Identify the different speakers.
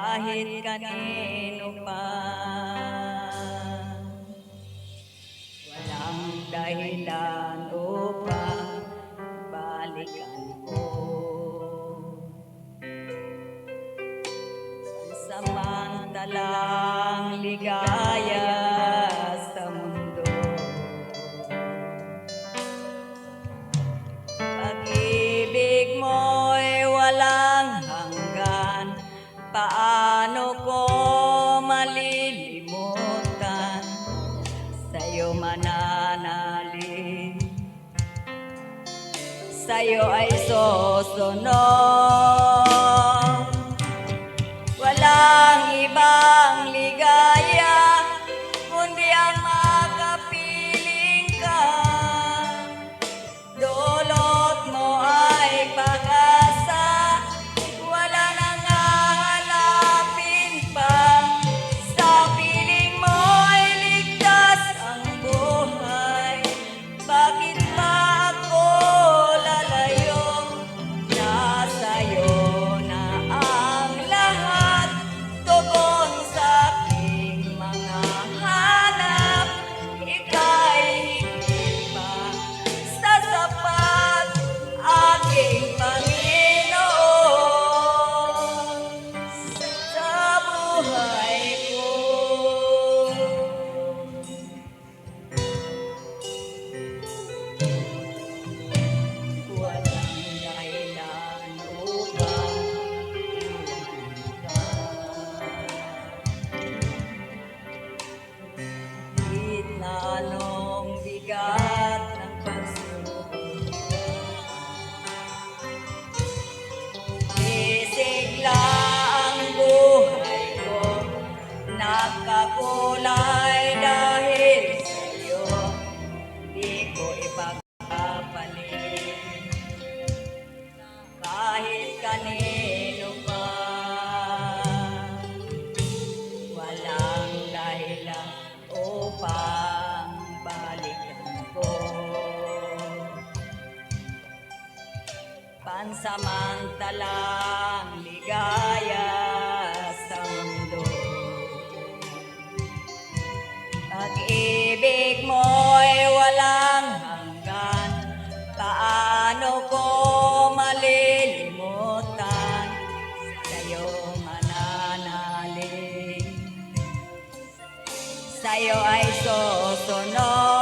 Speaker 1: kahit kanino pa. Walang dahilan upang balikan ko. Samantalang ligaya sa mundo, pag-ibig mo'y walang hanggan. Paano ko malilimutan? Sa'yo mananalig, sa'yo ay susunod. Walang ibang ligaya kundi ang makapiling ka. Dulot mo ay pag-asa, wala nang hahanapin pa. Sa piling mo'y ligtas ang buhay. Bakit ba ako lalayo? Nasa'yo na ang lahat, tugon sa aking mga hanap. Ika'y higit pa sa sapat, aking Panginoon, sa buhay ko. Walang dahilan upang kahit na anong bigat ng pagsubok, isigla ang buhay ko, nagkakulay dahil sa'yo. Di ko ipagpapalit kahit kanino pa. Walang dahilan upang balikan ko. Pansamantalang ligaya sa mundo, pag-ibig mo'y walang hanggan. Paano ko malilimutan? Sa'yo mananalig, sa'yo ay susunod.